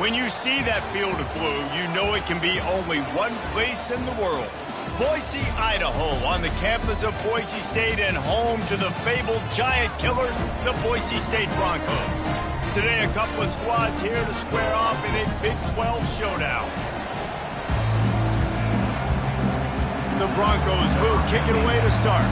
When you see that field of blue, you know it can be only one place in the world. Boise, Idaho, on the campus of Boise State and home to the fabled giant killers, the Boise State Broncos. Today, a couple of squads here to square off in a Big 12 showdown. The Broncos will kick it away to start.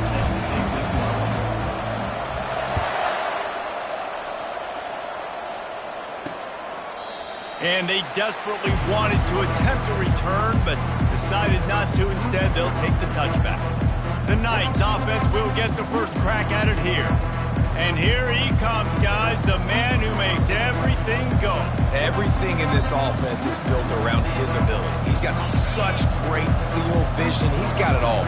And they desperately wanted to attempt a return, but decided not to. Instead, they'll take the touchback. The Knights offense will get the first crack at it here. And here he comes, guys, the man who makes everything go. Everything in this offense is built around his ability. He's got such great field vision. He's got it all.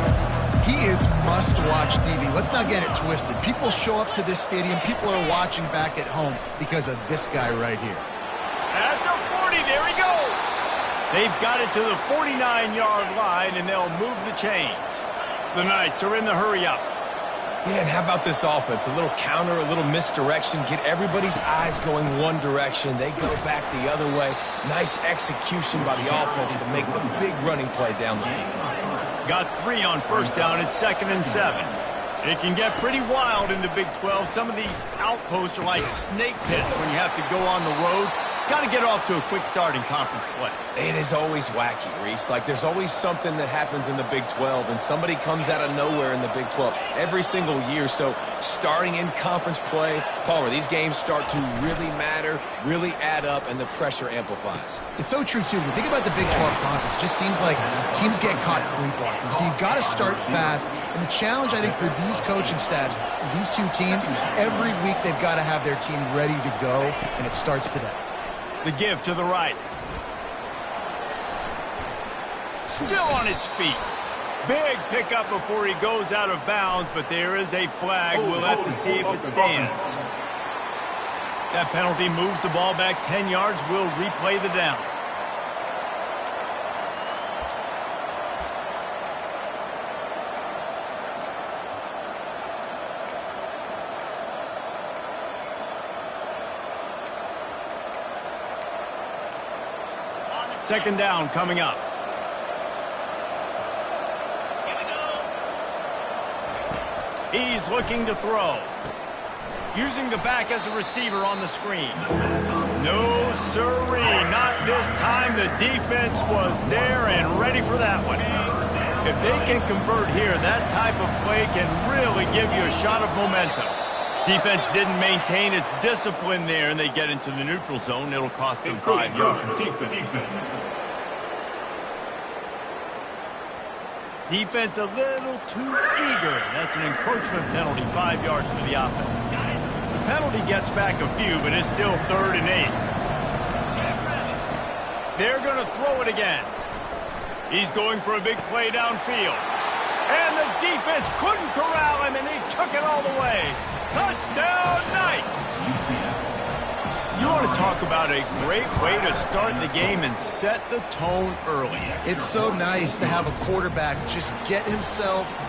He is must-watch TV. Let's not get it twisted. People show up to this stadium. People are watching back at home because of this guy right here. At the 40, there he goes. They've got it to the 49-yard line, and they'll move the chains. The Knights are in the hurry-up. Yeah, and how about this offense? A little counter, a little misdirection, get everybody's eyes going one direction. They go back the other way. Nice execution by the offense to make the big running play down the field. Got 3 on first down. It's 2nd and 7. It can get pretty wild in the Big 12. Some of these outposts are like snake pits when you have to go on the road. Got to get off to a quick start in conference play. It is always wacky, Reese. Like, there's always something that happens in the Big 12, and somebody comes out of nowhere in the Big 12 every single year. So, starting in conference play, Palmer, these games start to really matter, really add up, and the pressure amplifies. It's so true, too. When you think about the Big 12 conference, it just seems like teams get caught sleepwalking. So, you've got to start fast. And the challenge, I think, for these coaching staffs, these two teams, every week they've got to have their team ready to go, and it starts today. The give to the right. Still on his feet. Big pickup before he goes out of bounds, but there is a flag. We'll have to see if it stands. That penalty moves the ball back 10 yards. We'll replay the down. Second down coming up. He's looking to throw. Using the back as a receiver on the screen. No sirree, not this time. The defense was there and ready for that one. If they can convert here, that type of play can really give you a shot of momentum. Defense didn't maintain its discipline there, and they get into the neutral zone. It'll cost them 5 yards. Defense a little too eager. That's an encroachment penalty, 5 yards for the offense. The penalty gets back a few, but it's still 3rd and 8. They're going to throw it again. He's going for a big play downfield. And the defense couldn't corral him, and he took it all the way. Touchdown, Knights! You want to talk about a great way to start the game and set the tone early. It's so nice to have a quarterback just get himself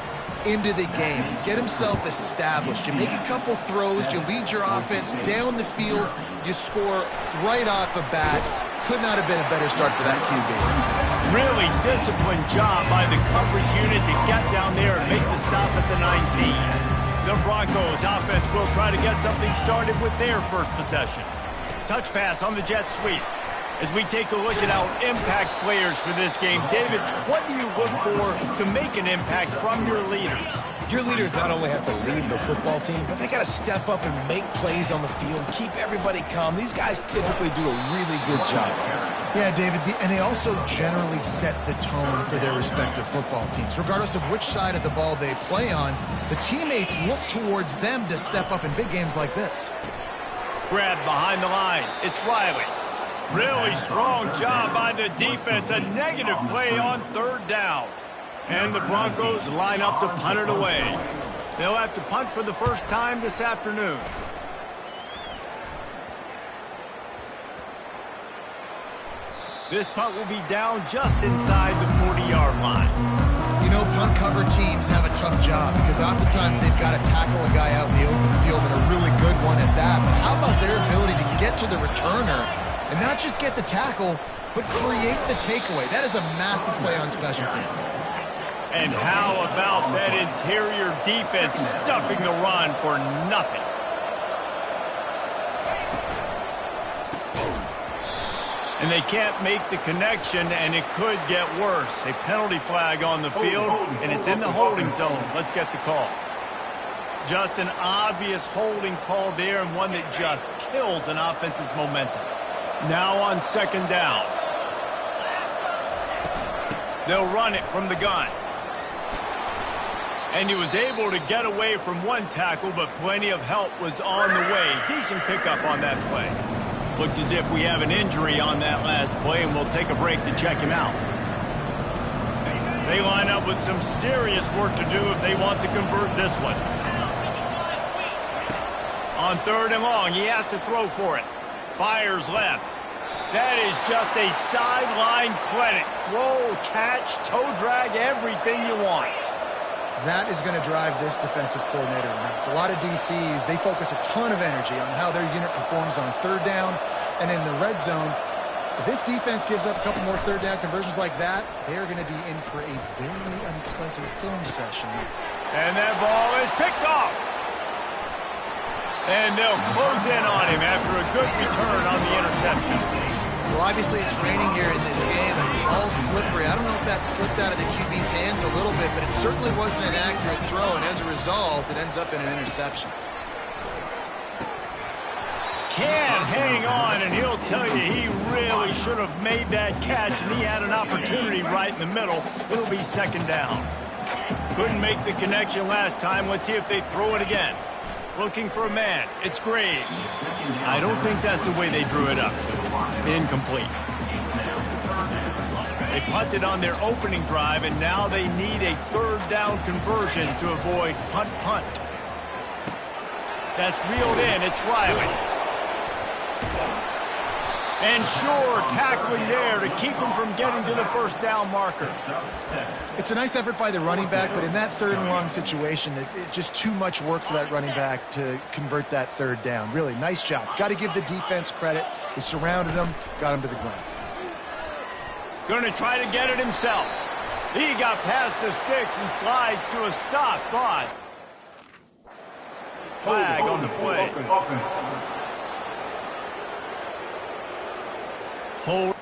into the game, get himself established. You make a couple throws, you lead your offense down the field, you score right off the bat. Could not have been a better start for that QB. Really disciplined job by the coverage unit to get down there and make the stop at the 19. The Broncos offense will try to get something started with their first possession. Touch pass on the jet sweep. As we take a look at our impact players for this game, David, what do you look for to make an impact from your leaders? Your leaders not only have to lead the football team, but they got to step up and make plays on the field, keep everybody calm. These guys typically do a really good job here. Yeah, David, and they also generally set the tone for their respective football teams. Regardless of which side of the ball they play on, the teammates look towards them to step up in big games like this. Grab behind the line. It's Riley. Really strong job by the defense. A negative play on 3rd down. And the Broncos line up to punt it away. They'll have to punt for the first time this afternoon. This punt will be down just inside the 40-yard line. You know, punt cover teams have a tough job because oftentimes they've got to tackle a guy out in the open field and a really good one at that. But how about their ability to get to the returner And not just get the tackle, but create the takeaway. That is a massive play on special teams. And how about that interior defense stuffing the run for nothing? And they can't make the connection, and it could get worse. A penalty flag on the field, and it's in the holding zone. Let's get the call. Just an obvious holding call there, and one that just kills an offense's momentum. Now on second down. They'll run it from the gun. And he was able to get away from one tackle, but plenty of help was on the way. Decent pickup on that play. Looks as if we have an injury on that last play, and we'll take a break to check him out. They line up with some serious work to do if they want to convert this one. On third and long, he has to throw for it. Fires left. That is just a sideline credit. Throw, catch, toe drag, everything you want. That is going to drive this defensive coordinator nuts. A lot of DCs, they focus a ton of energy on how their unit performs on third down and in the red zone. If this defense gives up a couple more third down conversions like that, they are going to be in for a very unpleasant film session. And that ball is picked off. And they'll close in on him after a good return on the interception. Well, obviously it's raining here in this game, and all slippery. I don't know if that slipped out of the QB's hands a little bit, but it certainly wasn't an accurate throw, and as a result, it ends up in an interception. Can't hang on, and he'll tell you he really should have made that catch, and he had an opportunity right in the middle. It'll be second down. Couldn't make the connection last time. Let's see if they throw it again. Looking for a man. It's Graves. I don't think that's the way they drew it up. Incomplete. They punted on their opening drive, and now they need a third down conversion to avoid punt. That's reeled in. It's Riley. And sure, tackling there to keep him from getting to the first down marker. It's a nice effort by the running back, but in that third and long situation, it's just too much work for that running back to convert that third down. Really, nice job. Got to give the defense credit. They surrounded him, got him to the ground. Going to try to get it himself. He got past the sticks and slides to a stop, but flag on the play. Hold.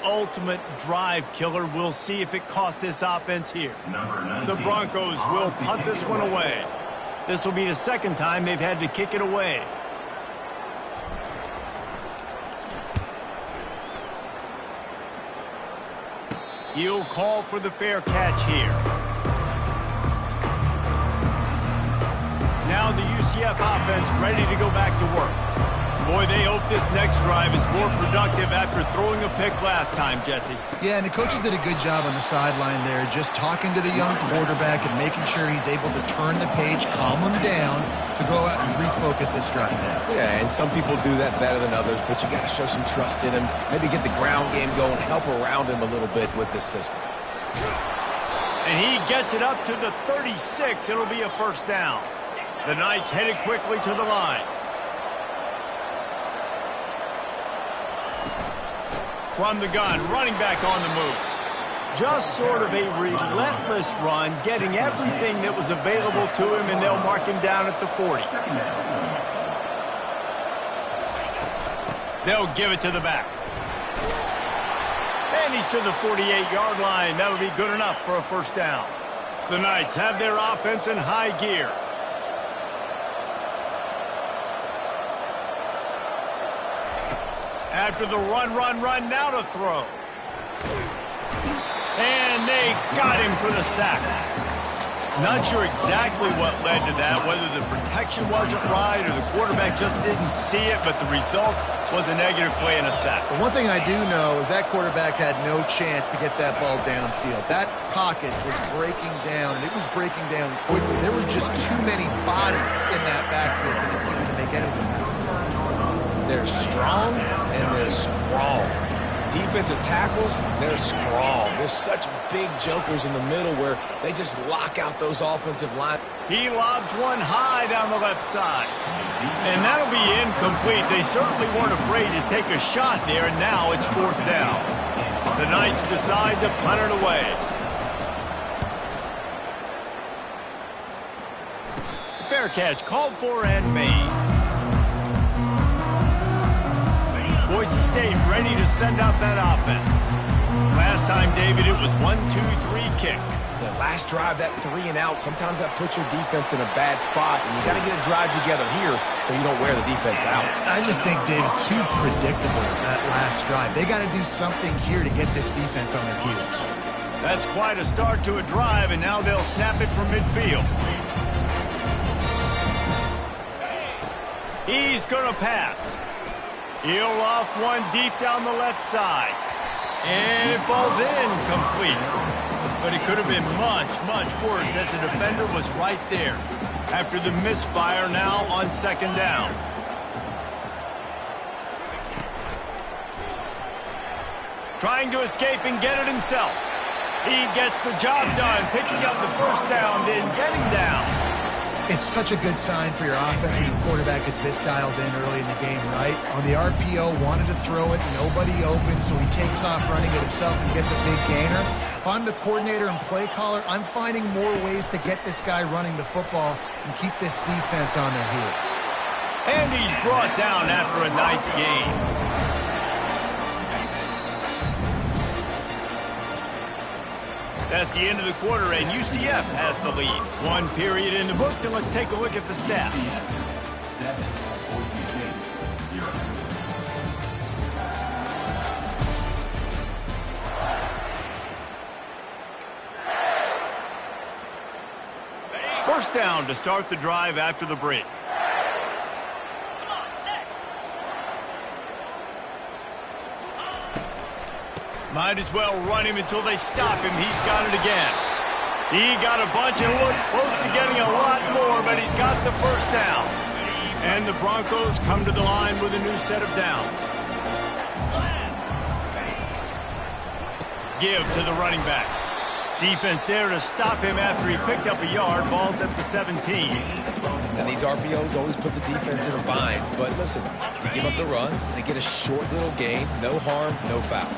Ultimate drive killer. We'll see if it costs this offense here. The Broncos will punt this one away. This will be the second time they've had to kick it away. He'll call for the fair catch here. Now the UCF offense ready to go back to work. Boy, they hope this next drive is more productive after throwing a pick last time, Jesse. Yeah, and the coaches did a good job on the sideline there, just talking to the young quarterback and making sure he's able to turn the page, calm him down to go out and refocus this drive. Yeah, and some people do that better than others, but you got to show some trust in him, maybe get the ground game going, help around him a little bit with this system. And he gets it up to the 36. It'll be a first down. The Knights headed quickly to the line. From the gun, running back on the move. Just sort of a relentless run, getting everything that was available to him, and they'll mark him down at the 40. They'll give it to the back. And he's to the 48-yard line. That'll be good enough for a first down. The Knights have their offense in high gear. After the run, now to throw. And they got him for the sack. Not sure exactly what led to that, whether the protection wasn't right or the quarterback just didn't see it, but the result was a negative play and a sack. The one thing I do know is that quarterback had no chance to get that ball downfield. That pocket was breaking down, and it was breaking down quickly. There were just too many bodies in that backfield for the keeper to make anything happen. They're strong and they're strong. Defensive tackles, they're strong. There's such big jokers in the middle where they just lock out those offensive line. He lobs one high down the left side. And that'll be incomplete. They certainly weren't afraid to take a shot there, and now it's 4th down. The Knights decide to punt it away. Fair catch called for and made. Boise State ready to send out that offense. Last time, David, it was 1-2-3 kick. The last drive, that 3 and out, sometimes that puts your defense in a bad spot, and you got to get a drive together here so you don't wear the defense out. I just think, David, too predictable that last drive. They got to do something here to get this defense on their heels. That's quite a start to a drive, and now they'll snap it from midfield. He's going to pass. He'll loft one deep down the left side. And it falls in complete. But it could have been much, much worse as the defender was right there. After the misfire now on 2nd down. Trying to escape and get it himself. He gets the job done, picking up the 1st down, then getting down. It's such a good sign for your offense when your quarterback is this dialed in early in the game, right? On the RPO, wanted to throw it, nobody open, so he takes off running it himself and gets a big gainer. If I'm the coordinator and play caller, I'm finding more ways to get this guy running the football and keep this defense on their heels. And he's brought down after a nice game. That's the end of the quarter, and UCF has the lead. 1 period in the books, and let's take a look at the stats. 7, Boise St, 0. First down to start the drive after the break. Might as well run him until they stop him. He's got it again. He got a bunch and looked close to getting a lot more, but he's got the 1st down. And the Broncos come to the line with a new set of downs. Give to the running back. Defense there to stop him after he picked up a yard. Ball's at the 17. And these RPOs always put the defense in a bind. But listen, you give up the run, they get a short little gain. No harm, no foul.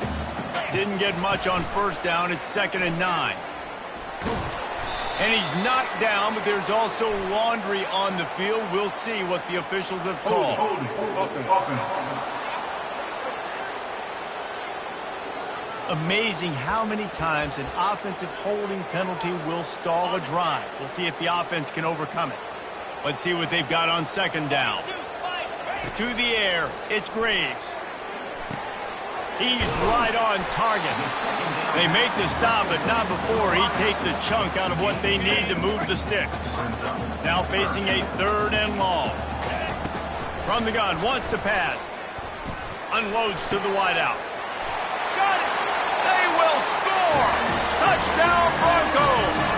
Didn't get much on 1st down. It's 2nd and 9. And he's knocked down, but there's also laundry on the field. We'll see what the officials have called. Amazing how many times an offensive holding penalty will stall a drive. We'll see if the offense can overcome it. Let's see what they've got on 2nd down. To the air, it's Graves. He's right on target. They make the stop, but not before he takes a chunk out of what they need to move the sticks. Now facing a 3rd and long. From the gun, wants to pass. Unloads to the wideout. Got it! They will score! Touchdown, Broncos!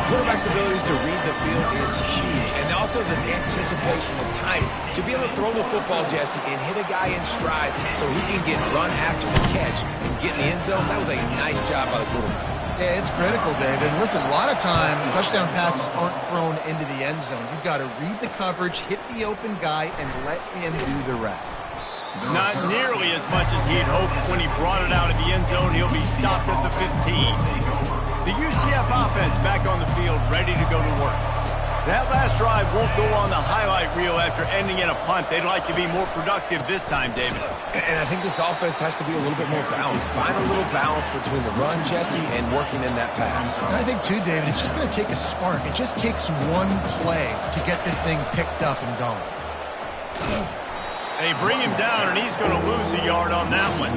Quarterback's abilities to read the field is huge, and also the anticipation, the time to be able to throw the football, Jesse, and hit a guy in stride so he can get run after the catch and get in the end zone. That was a nice job by the quarterback. Yeah, it's critical, David. And listen, a lot of times touchdown passes aren't thrown into the end zone. You've got to read the coverage, hit the open guy, and let him do the rest. Not nearly as much as he had hoped when he brought it out of the end zone. He'll be stopped at the 15. The UCF offense back on the field, ready to go to work. That last drive won't go on the highlight reel after ending in a punt. They'd like to be more productive this time, David. And I think this offense has to be a little bit more balanced. Find a little balance between the run, Jesse, and working in that pass. And I think, too, David, it's just going to take a spark. It just takes one play to get this thing picked up and going. They bring him down, and he's going to lose a yard on that one.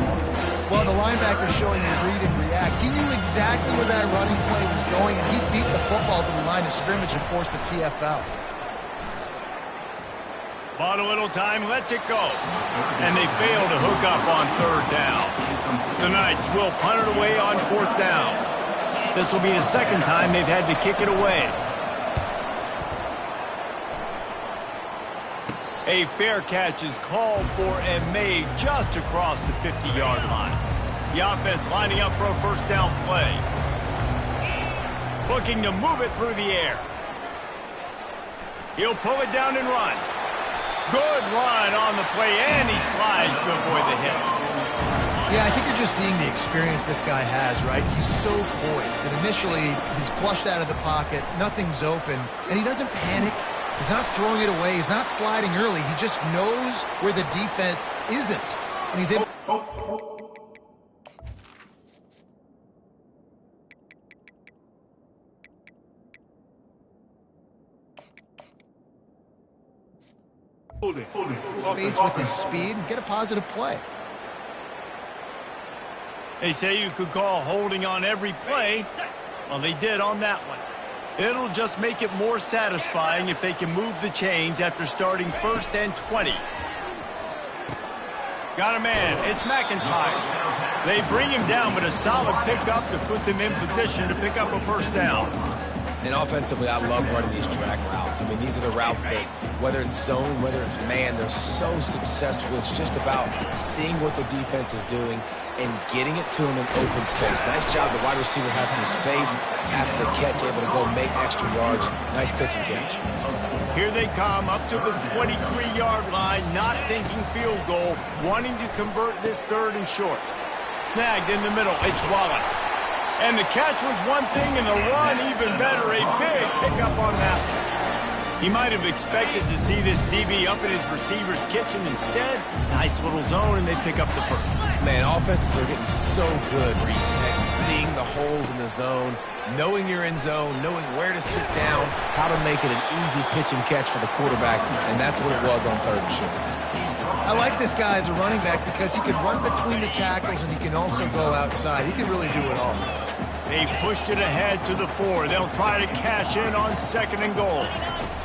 Well, the linebacker's showing a read and react impact. He knew exactly where that running play was going, and he beat the football to the line of scrimmage and forced the TFL. Bought a little time, lets it go. And they fail to hook up on third down. The Knights will punt it away on fourth down. This will be the second time they've had to kick it away. A fair catch is called for and made just across the 50-yard line. The offense lining up for a first down play. Looking to move it through the air. He'll pull it down and run. Good run on the play, and he slides to avoid the hit. Yeah, I think you're just seeing the experience this guy has, right? He's so poised that initially he's flushed out of the pocket, nothing's open, and he doesn't panic. He's not throwing it away. He's not sliding early. He just knows where the defense isn't, and he's able. Space with his speed and get a positive play. They say you could call holding on every play. Well, they did on that one. It'll just make it more satisfying if they can move the chains after starting 1st and 20. Got a man. It's McIntyre. They bring him down, but a solid pickup to put them in position to pick up a first down. And offensively, I love running these drag routes. I mean, these are the routes that, whether it's zone, whether it's man, they're so successful. It's just about seeing what the defense is doing and getting it to him in open space. Nice job. The wide receiver has some space after the catch, able to go make extra yards. Nice pitch and catch. Here they come up to the 23-yard line, not thinking field goal, wanting to convert this 3rd and short. Snagged in the middle. It's Wallace. And the catch was one thing, and the run even better. A big pickup on that one. He might have expected to see this DB up in his receiver's kitchen. Instead, nice little zone, and they pick up the first. Man, offenses are getting so good, Reese, at seeing the holes in the zone, knowing you're in zone, knowing where to sit down, how to make it an easy pitch and catch for the quarterback, and that's what it was on 3rd and short. I like this guy as a running back because he can run between the tackles and he can also go outside. He can really do it all. They've pushed it ahead to the 4. They'll try to cash in on 2nd and goal.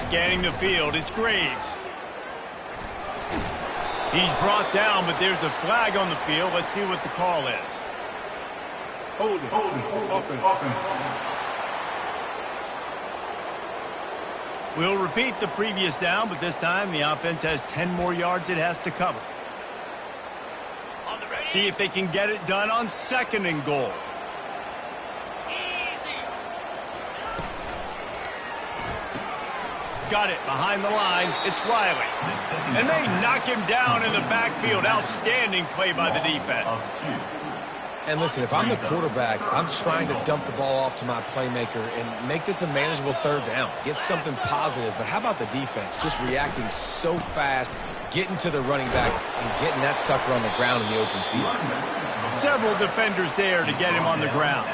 Scanning the field, it's Graves. He's brought down, but there's a flag on the field. Let's see what the call is. Hold it. Offense. We'll repeat the previous down, but this time the offense has 10 more yards it has to cover. See if they can get it done on 2nd and goal. Got it behind the line. It's Riley. And they knock him down in the backfield. Outstanding play by the defense. And listen, if I'm the quarterback, I'm trying to dump the ball off to my playmaker and make this a manageable 3rd down. Get something positive. But how about the defense? Just reacting so fast, getting to the running back, and getting that sucker on the ground in the open field. Several defenders there to get him on the ground.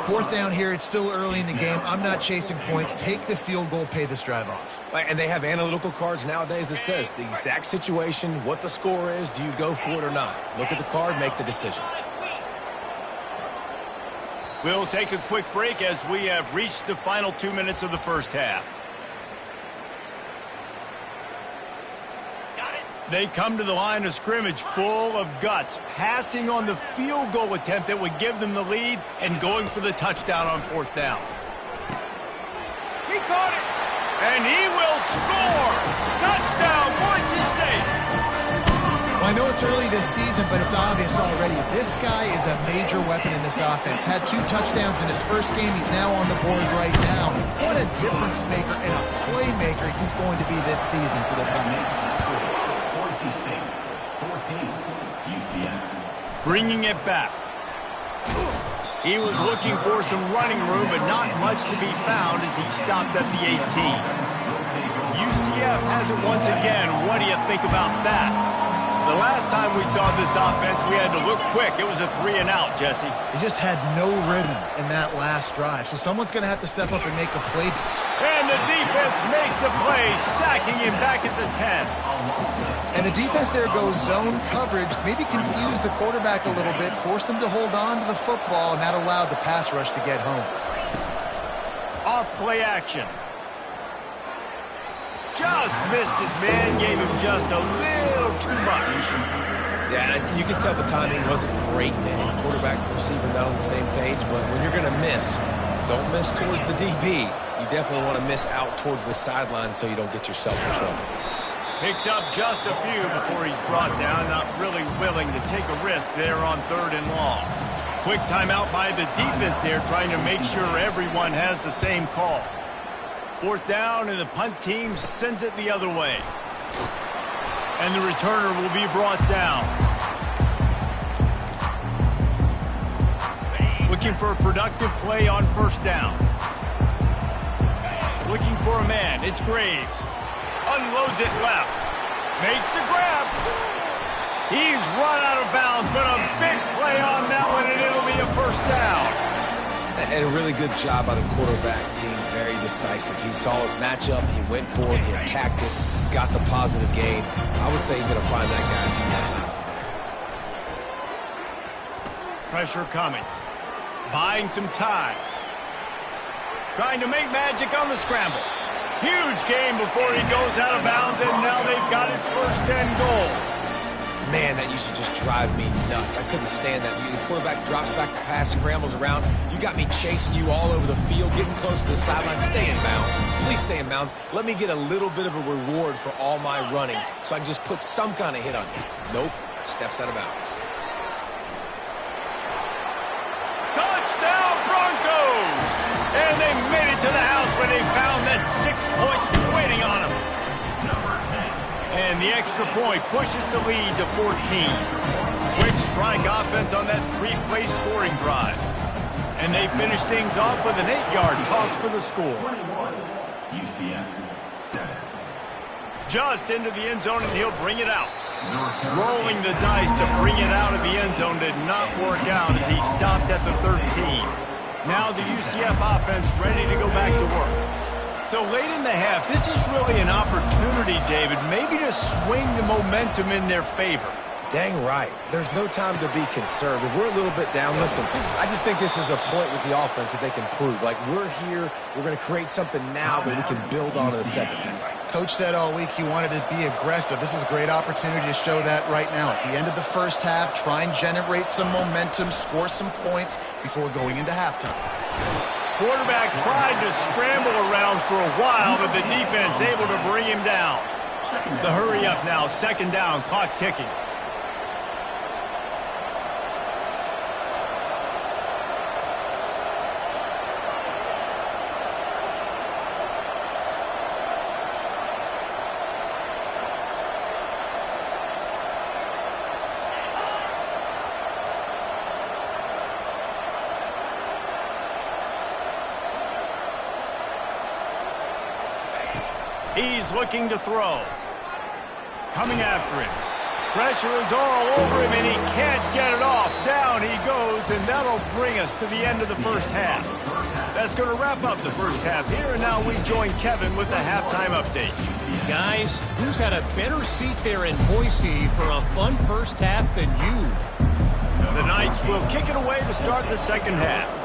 4th down here. It's still early in the game. I'm not chasing points. Take the field goal, pay this drive off. And they have analytical cards nowadays that says the exact situation, what the score is, do you go for it or not? Look at the card, make the decision. We'll take a quick break as we have reached the final 2 minutes of the first half. They come to the line of scrimmage full of guts, passing on the field goal attempt that would give them the lead and going for the touchdown on 4th down. He caught it, and he will score! Touchdown, Boise State! Well, I know it's early this season, but it's obvious already. This guy is a major weapon in this offense. Had 2 touchdowns in his first game. He's now on the board right now. What a difference maker and a playmaker he's going to be this season for this offense. Boise State, 14, UCF. Bringing it back. He was looking for some running room, but not much to be found as he stopped at the 18. UCF has it once again. What do you think about that? The last time we saw this offense, we had to look quick. It was a 3-and-out, Jesse. He just had no rhythm in that last drive, so someone's going to have to step up and make a play. And the defense makes a play, sacking him back at the 10. And the defense there goes zone coverage, maybe confused the quarterback a little bit, forced him to hold on to the football, and that allowed the pass rush to get home. Off play action. Just missed his man, gave him just a little too much. Yeah, you can tell the timing wasn't great, man. Quarterback and receiver not on the same page, but when you're going to miss, don't miss towards the DB. You definitely want to miss out towards the sideline so you don't get yourself in trouble. Picks up just a few before he's brought down, not really willing to take a risk there on 3rd and long. Quick timeout by the defense there, trying to make sure everyone has the same call. 4th down, and the punt team sends it the other way. And the returner will be brought down. Looking for a productive play on 1st down. Looking for a man. It's Graves. Unloads it left. Makes the grab. He's run out of bounds, but a big play on that one, and it'll be a 1st down. And a really good job by the quarterback being very decisive. He saw his matchup, he went for it, he attacked it, got the positive gain. I would say he's going to find that guy a few more times today. Pressure coming. Buying some time. Trying to make magic on the scramble. Huge game before he goes out of bounds, and now they've got it 1st and goal. Man, that used to just drive me nuts. I couldn't stand that. The quarterback drops back the pass, scrambles around. You got me chasing you all over the field, getting close to the sideline. Stay in bounds. Please stay in bounds. Let me get a little bit of a reward for all my running so I can just put some kind of hit on you. Nope. Steps out of bounds. Touchdown Broncos! And they made it to the house when they found that 6 points waiting on them. And the extra point pushes the lead to 14. Quick strike offense on that 3-play scoring drive. And they finish things off with an 8-yard toss for the score. UCF 7. Just into the end zone, and he'll bring it out. Rolling the dice to bring it out of the end zone did not work out as he stopped at the 13. Now the UCF offense ready to go back to work. So late in the half, this is really an opportunity, David, maybe to swing the momentum in their favor. Dang right. There's no time to be concerned. If we're a little bit down, listen, I just think this is a point with the offense that they can prove. Like, we're here, we're going to create something now that we can build on in the second half. Coach said all week he wanted to be aggressive. This is a great opportunity to show that right now. At the end of the first half, try and generate some momentum, score some points before going into halftime. Quarterback tried to scramble around for a while, but the defense able to bring him down. The hurry up now, 2nd down, clock ticking. He's looking to throw. Coming after him. Pressure is all over him, and he can't get it off. Down he goes, and that'll bring us to the end of the first half. That's going to wrap up the first half here, and now we join Kevin with the halftime update. Guys, who's had a better seat there in Boise for a fun first half than you? The Knights will kick it away to start the second half.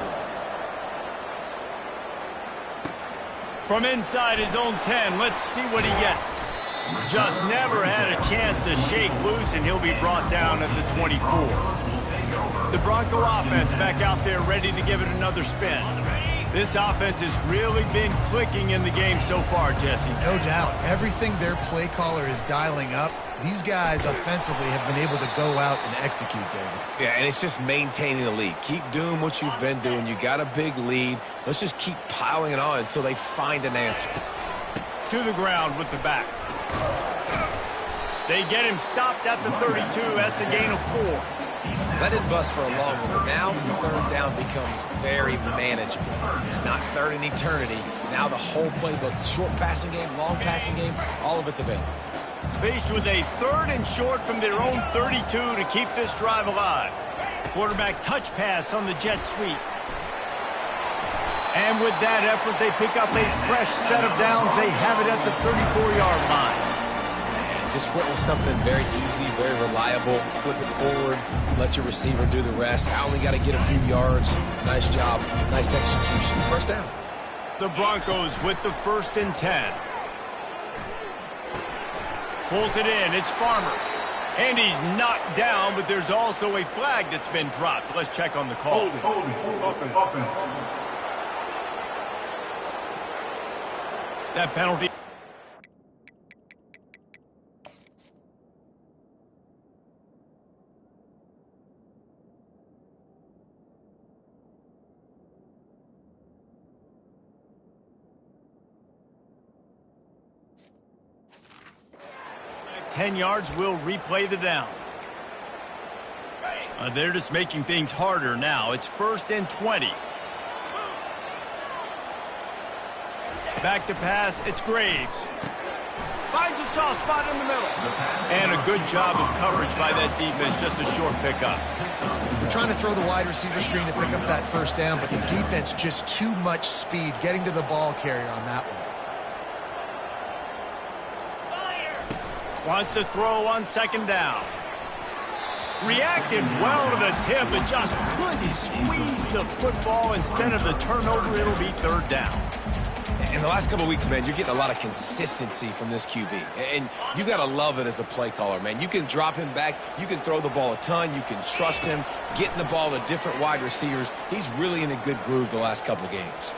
From inside his own 10, let's see what he gets. Just never had a chance to shake loose, and he'll be brought down at the 24. The Bronco offense back out there ready to give it another spin. This offense has really been clicking in the game so far, Jesse. No doubt. Everything their play caller is dialing up, these guys offensively have been able to go out and execute, David. Yeah, and it's just maintaining the lead. Keep doing what you've been doing. You got a big lead. Let's just keep piling it on until they find an answer. To the ground with the back. They get him stopped at the 32. That's a gain of 4. That didn't bust for a long one, but now the 3rd down becomes very manageable. It's not 3rd in eternity. Now the whole playbook, short passing game, long passing game, all of it's available. Faced with a 3rd and short from their own 32 to keep this drive alive. Quarterback touch pass on the jet sweep. And with that effort, they pick up a fresh set of downs. They have it at the 34-yard line. Just went with something very easy, very reliable. Flip it forward, let your receiver do the rest. I only got to get a few yards. Nice job, nice execution. First down. The Broncos with the 1st and 10. Pulls it in. It's Farmer. And he's knocked down, but there's also a flag that's been dropped. Let's check on the call. Holding. Offense. That penalty. Ten yards will replay the down. They're just making things harder now. It's 1st and 20. Back to pass. It's Graves. Finds a soft spot in the middle. And a good job of coverage by that defense. Just a short pickup. They're trying to throw the wide receiver screen to pick up that 1st down, but the defense just too much speed getting to the ball carrier on that one. Wants to throw on 2nd down. Reacted well to the tip, but just couldn't squeeze the football. Instead of the turnover, it'll be 3rd down. In the last couple of weeks, man, you're getting a lot of consistency from this QB. And you got to love it as a play caller, man. You can drop him back. You can throw the ball a ton. You can trust him. Getting the ball to different wide receivers. He's really in a good groove the last couple games.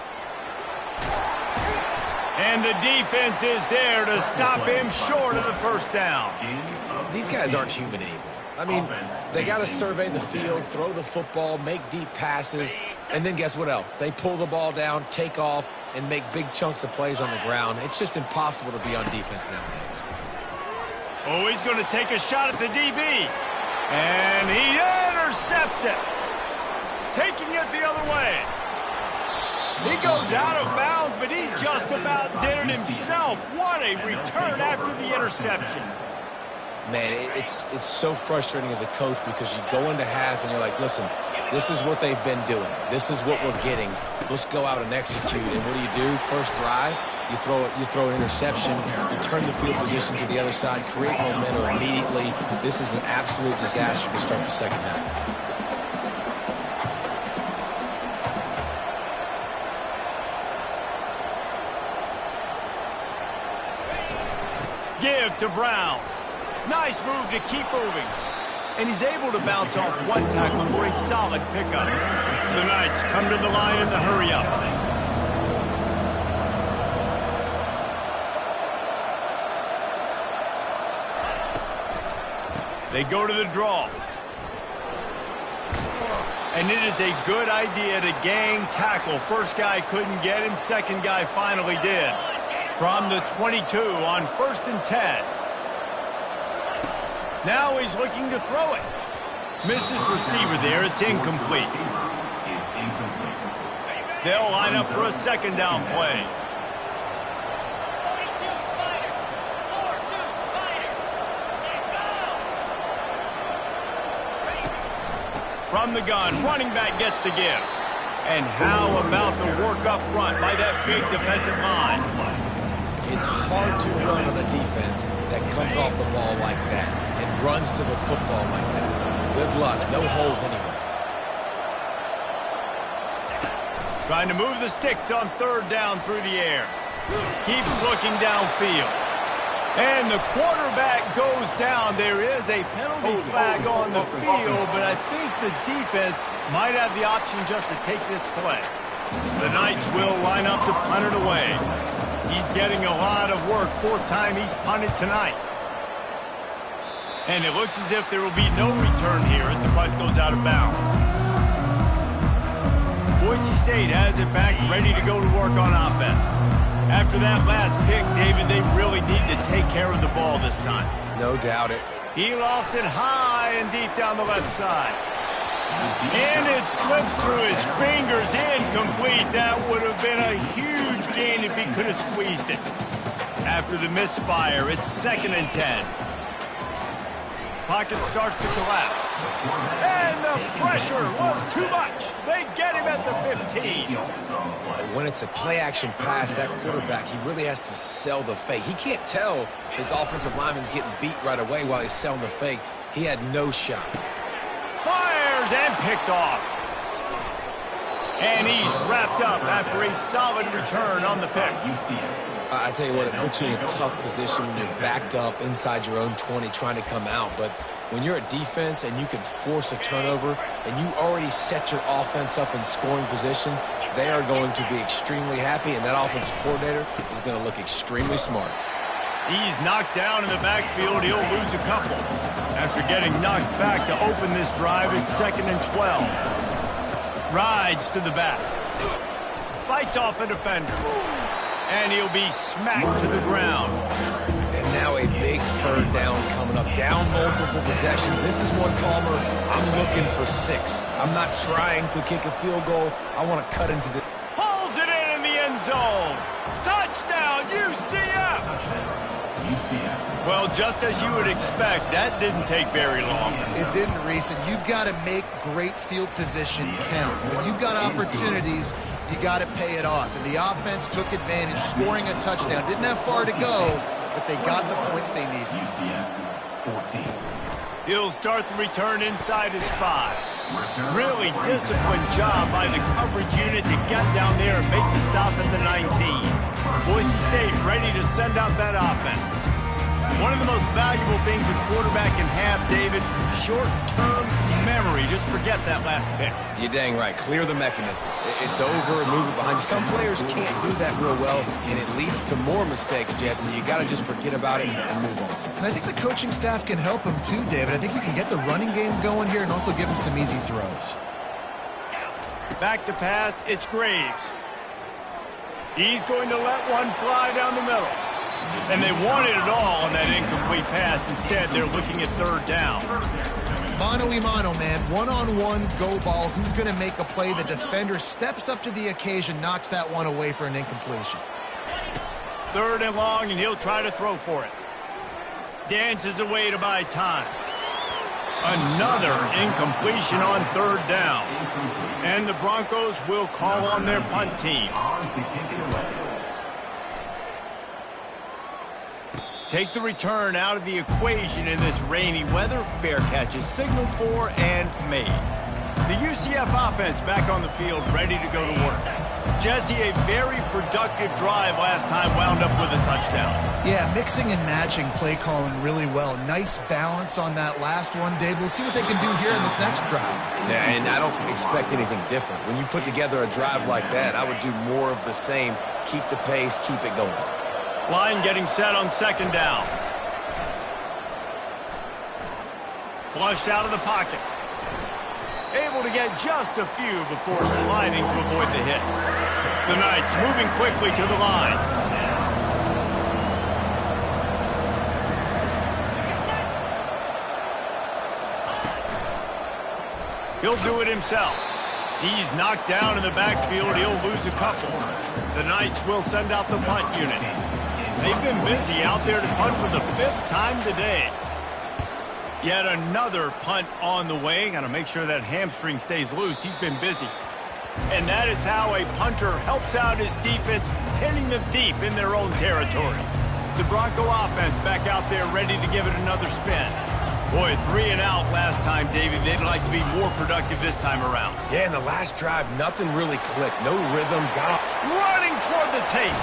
And the defense is there to stop him short of the 1st down. These guys aren't human anymore. I mean, they got to survey the field, throw the football, make deep passes, and then guess what else? They pull the ball down, take off, and make big chunks of plays on the ground. It's just impossible to be on defense nowadays. Oh, he's going to take a shot at the DB. And he intercepts it. Taking it the other way. He goes out of bounds, but he just about did it himself. What a return after the interception. Man, it's so frustrating as a coach because you go into half and you're like, listen, this is what they've been doing. This is what we're getting. Let's go out and execute. And what do? First drive, you throw an interception, you turn the field position to the other side, create momentum immediately. This is an absolute disaster to start the 2nd half. Give to Brown. Nice move to keep moving. And he's able to bounce off 1 tackle for a solid pickup. The Knights come to the line in the hurry-up. They go to the draw. And it is a good idea to gang tackle. First guy couldn't get him. Second guy finally did. From the 22 on 1st and 10. Now he's looking to throw it. Missed his receiver there. It's incomplete. They'll line up for a 2nd down play. From the gun, running back gets to give. And how about the work up front by that big defensive line? It's hard to run on a defense that comes off the ball like that and runs to the football like that. Good luck. No holes anyway. Trying to move the sticks on 3rd down through the air. Keeps looking downfield. And the quarterback goes down. There is a penalty flag on the field, but I think the defense might have the option just to take this play. The Knights will line up to punt it away. He's getting a lot of work. 4th time he's punted tonight. And it looks as if there will be no return here as the punt goes out of bounds. Boise State has it back, ready to go to work on offense. After that last pick, David, they really need to take care of the ball this time. No doubt it. He lost it high and deep down the left side. And it slips through his fingers, incomplete. That would have been a huge gain if he could have squeezed it. After the misfire, it's 2nd and 10. Pocket starts to collapse. And the pressure was too much. They get him at the 15. When it's a play-action pass, that quarterback, he really has to sell the fake. He can't tell his offensive lineman's getting beat right away while he's selling the fake. He had no shot. Fires and picked off. And he's wrapped up after a solid return on the pick. I tell you what, it puts you in a tough position when you're backed up inside your own 20 trying to come out. But when you're a defense and you can force a turnover and you already set your offense up in scoring position, they are going to be extremely happy, and that offensive coordinator is going to look extremely smart. He's knocked down in the backfield. He'll lose a couple. After getting knocked back to open this drive, it's 2nd and 12. Rides to the back. Fights off a defender. And he'll be smacked to the ground. And now a big 3rd down coming up. Down multiple possessions. This is one, Palmer, I'm looking for 6. I'm not trying to kick a field goal. I want to cut into the... Pulls it in the end zone. Touchdown, UCF! Well, just as you would expect, that didn't take very long. It didn't, Reese, and you've got to make great field position count. When you've got opportunities, you got to pay it off. And the offense took advantage, scoring a touchdown. Didn't have far to go, but they got the points they needed. UCF 14. He'll start the return inside his 5. Really disciplined job by the coverage unit to get down there and make the stop at the 19. Boise State ready to send out that offense. One of the most valuable things a quarterback can have, David, short-term memory. Just forget that last pick. You're dang right. Clear the mechanism. It's over and move it behind you. Some players can't do that real well, and it leads to more mistakes, Jesse. You got to just forget about it and move on. And I think the coaching staff can help him too, David. I think you can get the running game going here and also give him some easy throws. Back to pass, it's Graves. He's going to let one fly down the middle. And they wanted it all on that incomplete pass. Instead, they're looking at 3rd down. Mano-y-mano, man. One-on-one go ball. Who's going to make a play? The defender steps up to the occasion, knocks that one away for an incompletion. 3rd and long, and he'll try to throw for it. Dances away to buy time. Another incompletion on 3rd down. And the Broncos will call on their punt team. Take the return out of the equation in this rainy weather. Fair catches signaled for and made. The UCF offense back on the field, ready to go to work. Jesse, a very productive drive last time, wound up with a touchdown. Yeah, mixing and matching play calling really well. Nice balance on that last one, Dave. Let's see what they can do here in this next drive. Yeah, and I don't expect anything different. When you put together a drive like that, I would do more of the same. Keep the pace, keep it going. Line getting set on 2nd down. Flushed out of the pocket. Able to get just a few before sliding to avoid the hits. The Knights moving quickly to the line. He'll do it himself. He's knocked down in the backfield. He'll lose a couple. The Knights will send out the punt unit. They've been busy out there to punt for the 5th time today. Yet another punt on the way. Got to make sure that hamstring stays loose. He's been busy. And that is how a punter helps out his defense, pinning them deep in their own territory. The Bronco offense back out there ready to give it another spin. Boy, 3 and out last time, David. They'd like to be more productive this time around. Yeah, in the last drive, nothing really clicked. No rhythm. Got running toward the tape.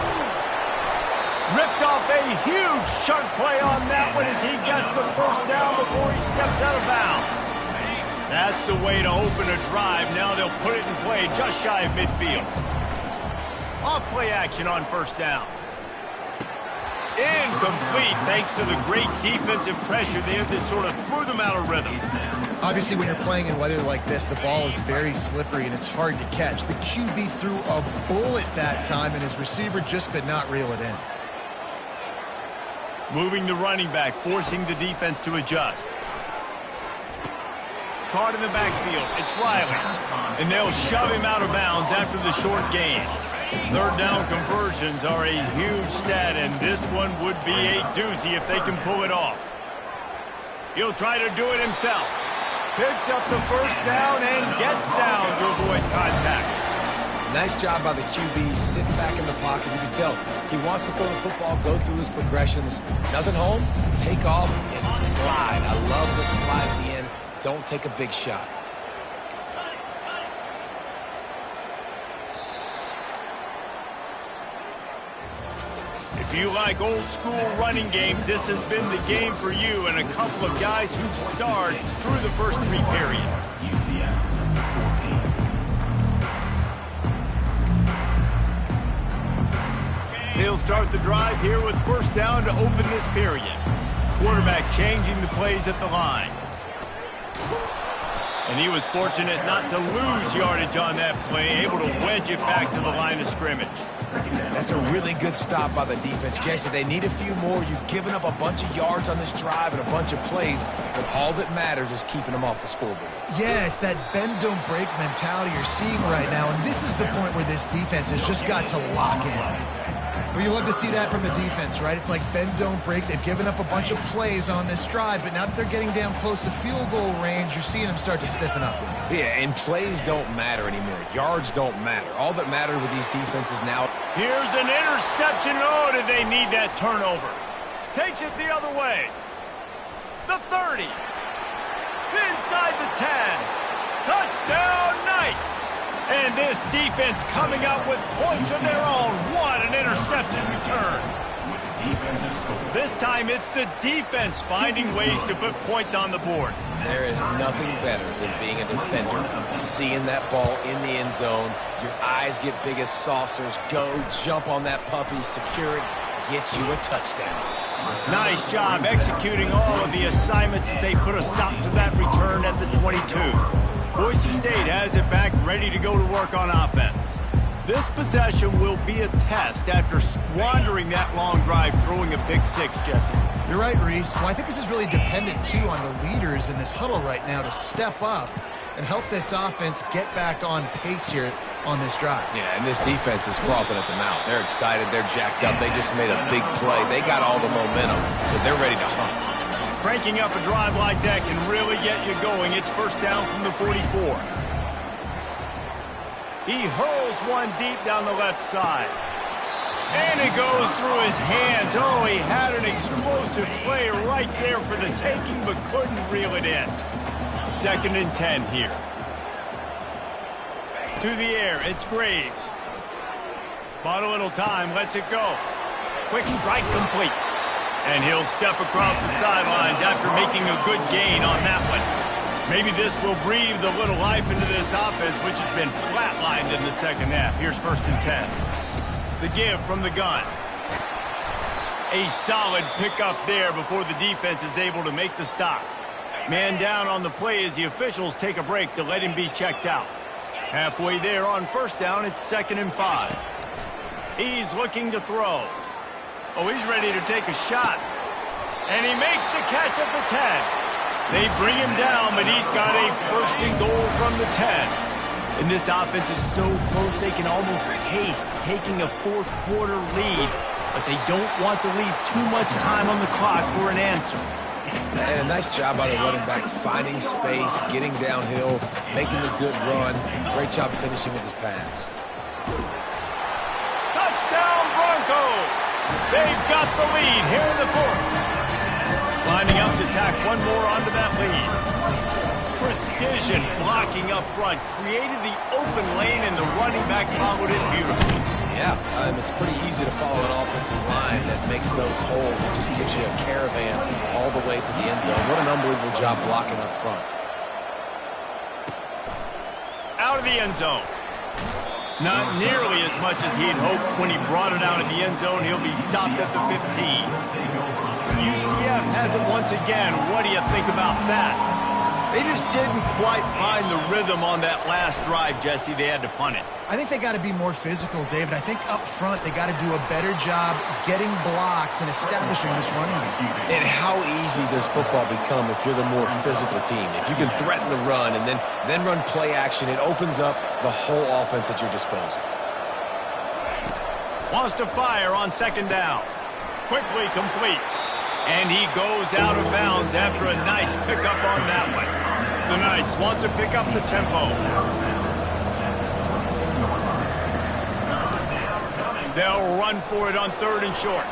Ripped off a huge chunk play on that one as he gets the 1st down before he steps out of bounds. That's the way to open a drive. Now they'll put it in play just shy of midfield. Off play action on 1st down. Incomplete thanks to the great defensive pressure there that sort of threw them out of rhythm. Obviously, when you're playing in weather like this, the ball is very slippery and it's hard to catch. The QB threw a bullet that time and his receiver just could not reel it in. Moving the running back, forcing the defense to adjust. Caught in the backfield, it's Riley. And they'll shove him out of bounds after the short gain. 3rd down conversions are a huge stat, and this one would be a doozy if they can pull it off. He'll try to do it himself. Picks up the first down and gets down to avoid contact. Nice job by the QB, sitting back in the pocket. You can tell he wants to throw the football, go through his progressions. Nothing home, take off, and slide. I love the slide at the end. Don't take a big shot. If you like old school running games, this has been the game for you and a couple of guys who've starred through the first 3 periods. UCF 14. He'll start the drive here with first down to open this period. Quarterback changing the plays at the line. And he was fortunate not to lose yardage on that play, able to wedge it back to the line of scrimmage. That's a really good stop by the defense. Jesse, they need a few more. You've given up a bunch of yards on this drive and a bunch of plays, but all that matters is keeping them off the scoreboard. Yeah, it's that bend, don't break mentality you're seeing right now, and this is the point where this defense has just got to lock in. Well, you love to see that from the defense, right? It's like bend, don't break. They've given up a bunch of plays on this drive, but now that they're getting down close to field goal range, you're seeing them start to stiffen up. Yeah, and plays don't matter anymore. Yards don't matter. All that matters with these defenses now. Here's an interception. Oh, did they need that turnover? Takes it the other way. The 30. Inside the 10. Touchdown, Knights. And this defense coming up with points of their own. What an interception return. This time it's the defense finding ways to put points on the board. There is nothing better than being a defender, seeing that ball in the end zone. Your eyes get big as saucers. Go, jump on that puppy, secure it, get you a touchdown. Nice job executing all of the assignments as they put a stop to that return at the 22. Boise State has it back, ready to go to work on offense. This possession will be a test after squandering that long drive, throwing a pick 6, Jesse. You're right, Reese. Well, I think this is really dependent, too, on the leaders in this huddle right now to step up and help this offense get back on pace here on this drive. Yeah, and this defense is frothing at the mouth. They're excited. They're jacked up. They just made a big play. They got all the momentum, so they're ready to hunt. Cranking up a drive like that can really get you going. It's first down from the 44. He hurls one deep down the left side. And it goes through his hands. Oh, he had an explosive play right there for the taking, but couldn't reel it in. 2nd and 10 here. To the air, it's Graves. Bought a little time, lets it go. Quick strike complete. And he'll step across the sidelines after making a good gain on that one. Maybe this will breathe a little life into this offense, which has been flatlined in the second half. Here's 1st and 10. The give from the gun. A solid pickup there before the defense is able to make the stop. Man down on the play as the officials take a break to let him be checked out. Halfway there on first down, it's 2nd and 5. He's looking to throw. Oh, he's ready to take a shot. And he makes the catch at the 10. They bring him down, but he's got a 1st and goal from the 10. And this offense is so close they can almost taste taking a 4th quarter lead, but they don't want to leave too much time on the clock for an answer. And a nice job by the running back, finding space, getting downhill, making a good run. Great job finishing with his pads. Touchdown, Broncos! They've got the lead here in the 4th. Lining up to tack one more onto that lead. Precision blocking up front. Created the open lane, and the running back followed it beautifully. Yeah, it's pretty easy to follow an offensive line that makes those holes and just gives you a caravan all the way to the end zone. What an unbelievable job blocking up front. Out of the end zone. Not nearly as much as he'd hoped when he brought it out of the end zone. He'll be stopped at the 15. UCF has it once again. What do you think about that? They just didn't quite find the rhythm on that last drive, Jesse. They had to punt it. I think they got to be more physical, David. I think up front they got to do a better job getting blocks and establishing this running game. And how easy does football become if you're the more physical team? If you can threaten the run and then run play action, it opens up the whole offense at your disposal. Wants to fire on 2nd down. Quickly complete. And he goes out of bounds after a nice pickup on that one. The Knights want to pick up the tempo. They'll run for it on 3rd and short.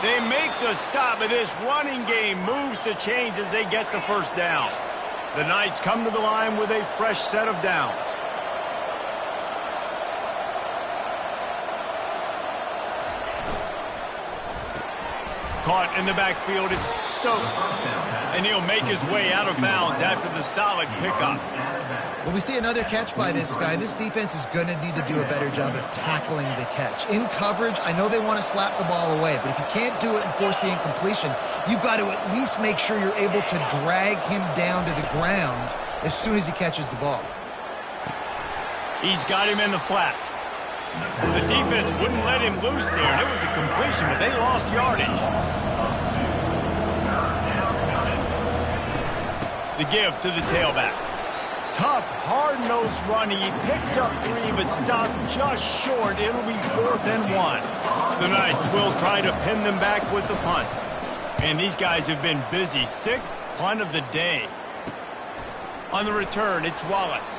They make the stop, but this running game moves the chains as they get the first down. The Knights come to the line with a fresh set of downs. Caught in the backfield, it's Stokes. And he'll make his way out of bounds after the solid pickup. Well, we see another catch by this guy. This defense is going to need to do a better job of tackling the catch. In coverage, I know they want to slap the ball away, but if you can't do it and force the incompletion, you've got to at least make sure you're able to drag him down to the ground as soon as he catches the ball. He's got him in the flat. The defense wouldn't let him loose there, and it was a completion, but they lost yardage. The give to the tailback. Tough, hard-nosed running. He picks up 3, but stopped just short. It'll be 4th and 1. The Knights will try to pin them back with the punt. And these guys have been busy. 6th punt of the day. On the return, it's Wallace.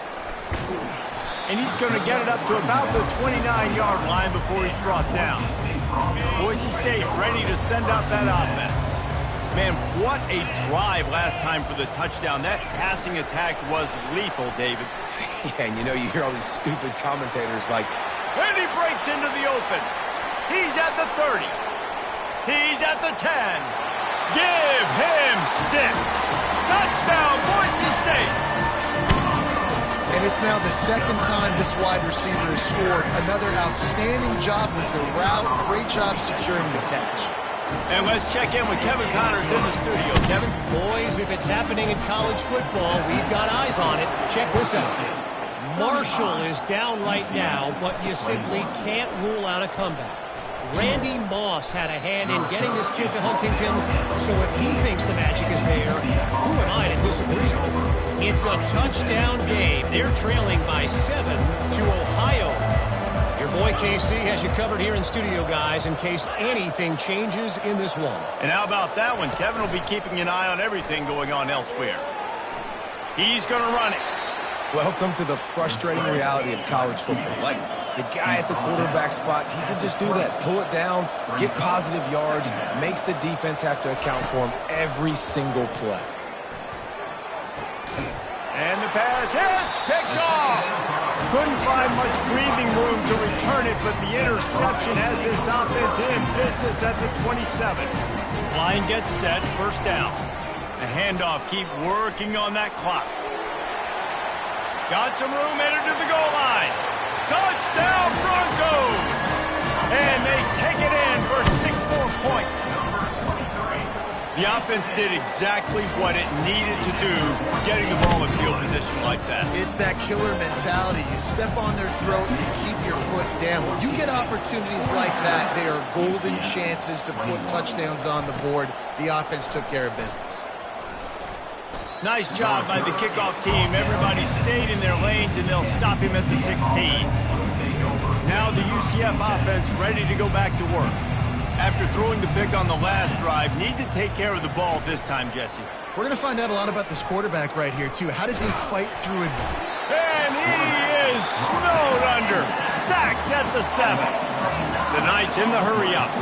And he's going to get it up to about the 29-yard line before he's brought down. Boise State ready to send out that offense. Man, what a drive last time for the touchdown. That passing attack was lethal, David. Yeah, and you know, you hear all these stupid commentators like, and he breaks into the open. He's at the 30. He's at the 10. Give him 6. Touchdown, Boise State. And it's now the 2nd time this wide receiver has scored. Another outstanding job with the route. Great job securing the catch. And let's check in with Kevin Connors in the studio. Kevin? Boys, if it's happening in college football, we've got eyes on it. Check this out. Marshall is down right now, but you simply can't rule out a comeback. Randy Moss had a hand in getting this kid to Huntington, so if he thinks the magic is there, who am I to disagree? It's a touchdown game. They're trailing by 7 to Ohio. Your boy KC has you covered here in studio, guys, in case anything changes in this one. And how about that one? Kevin will be keeping an eye on everything going on elsewhere. He's going to run it. welcome to the frustrating reality of college football. Like, the guy at the quarterback spot, he can just do that. Pull it down, get positive yards, makes the defense have to account for him every single play. And the pass hits, picked off. Couldn't find much breathing room to return it, but the interception has this offense in business at the 27. Line gets set, first down. The handoff, keep working on that clock. Got some room, headed to the goal line. Touchdown Broncos! And they take it in for 6 more points. The offense did exactly what it needed to do, getting the ball in field position like that. It's that killer mentality. You step on their throat and you keep your foot down. When you get opportunities like that, they are golden chances to put touchdowns on the board. The offense took care of business. Nice job by the kickoff team. Everybody stayed in their lanes, and they'll stop him at the 16. Now the UCF offense ready to go back to work. After throwing the pick on the last drive, need to take care of the ball this time, Jesse. We're going to find out a lot about this quarterback right here, too. How does he fight through it? And he is snowed under. Sacked at the 7. The Knights in the hurry-up.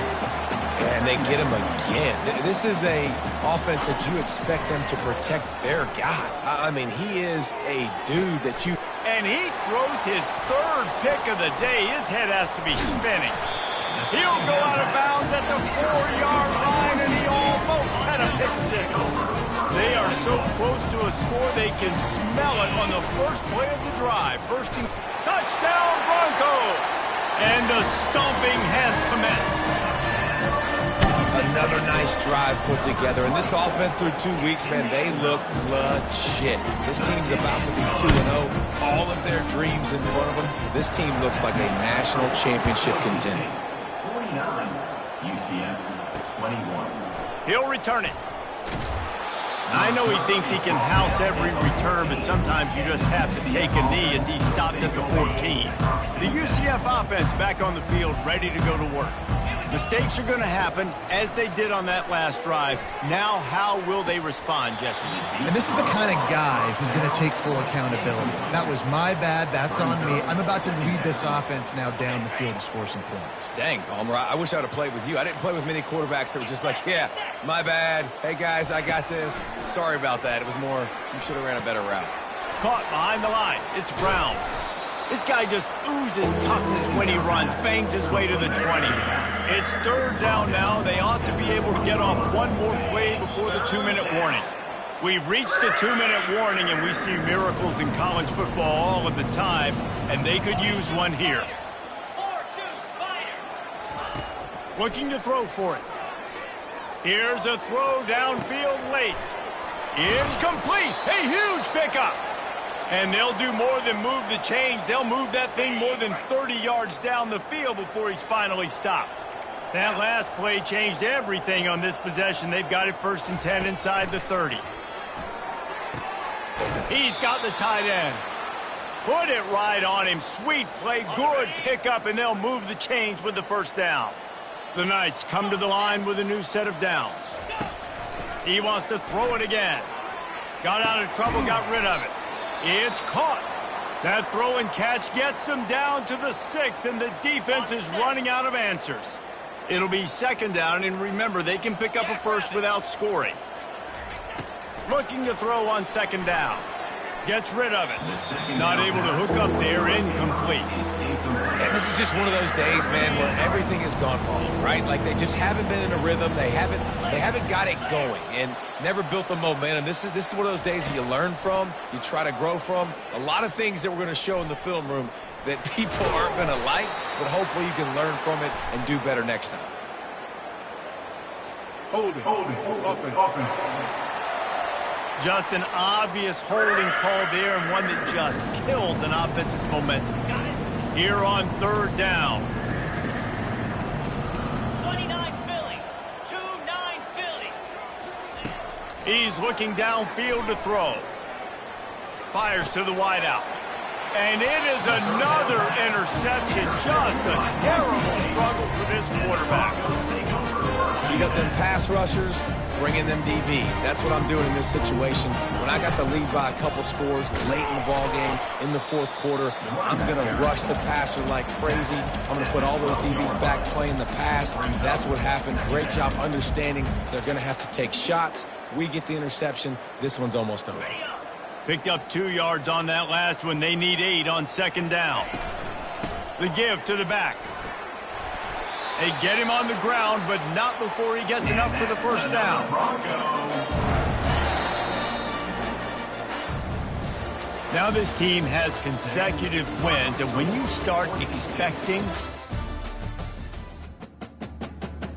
And they get him again. This is a offense that you expect them to protect their guy. I mean, he is a dude that you... And he throws his 3rd pick of the day. His head has to be spinning. He'll go out of bounds at the 4-yard line, and he almost had a pick 6. They are so close to a score, they can smell it on the first play of the drive. First and touchdown, Broncos! And the stomping has commenced. Another nice drive put together. And this offense through 2 weeks, man, they look legit. This team's about to be 2-0. All of their dreams in front of them. This team looks like a national championship contender. 49, UCF 21. He'll return it. I know he thinks he can house every return, but sometimes you just have to take a knee as he stopped at the 14. The UCF offense back on the field, ready to go to work. Mistakes are going to happen, as they did on that last drive. Now, how will they respond, Jesse? And this is the kind of guy who's going to take full accountability. That was my bad. That's on me. I'm about to lead this offense now down the field and score some points. Dang, Palmer, I wish I would have played with you. I didn't play with many quarterbacks that were just like, yeah, my bad. Hey, guys, I got this. Sorry about that. It was more, you should have ran a better route. Caught behind the line. It's Brown. This guy just oozes toughness when he runs, bangs his way to the 20. It's third down now. They ought to be able to get off one more play before the 2-minute warning. We've reached the 2-minute warning, and we see miracles in college football all of the time, and they could use one here. 4-2 Spider. Looking to throw for it. Here's a throw downfield late. It's complete. A huge pickup. And they'll do more than move the chains. They'll move that thing more than 30 yards down the field before he's finally stopped. That last play changed everything on this possession. They've got it 1st and 10 inside the 30. He's got the tight end. Put it right on him. Sweet play, good pickup, and they'll move the chains with the 1st down. The Knights come to the line with a new set of downs. He wants to throw it again. Got out of trouble, got rid of it. It's caught. That throw and catch gets them down to the 6, and the defense is running out of answers. It'll be 2nd down, and remember, they can pick up a 1st without scoring. Looking to throw on 2nd down. Gets rid of it. Not able to hook up there, incomplete. And this is just one of those days, man, where everything has gone wrong, right? Like they just haven't been in a rhythm. They haven't got it going and never built the momentum. This is one of those days that you learn from, you try to grow from. A lot of things that we're going to show in the film room that people aren't going to like, but hopefully you can learn from it and do better next time. Holding. Offense. Just an obvious holding call there, and one that just kills an offense's momentum. Here on 3rd down. 29 Philly. 2-9 Philly. He's looking downfield to throw. Fires to the wideout. And it is another interception. Just a terrible struggle for this quarterback. Beat up them pass rushers, bring in them DBs. That's what I'm doing in this situation. When I got the lead by a couple scores late in the ball game, in the 4th quarter, I'm going to rush the passer like crazy. I'm going to put all those DBs back playing the pass. That's what happened. Great job understanding they're going to have to take shots. We get the interception. This one's almost over. Picked up 2 yards on that last one. They need 8 on 2nd down. The give to the back. They get him on the ground, but not before he gets enough for the 1st down. Now this team has consecutive wins, and when you start expecting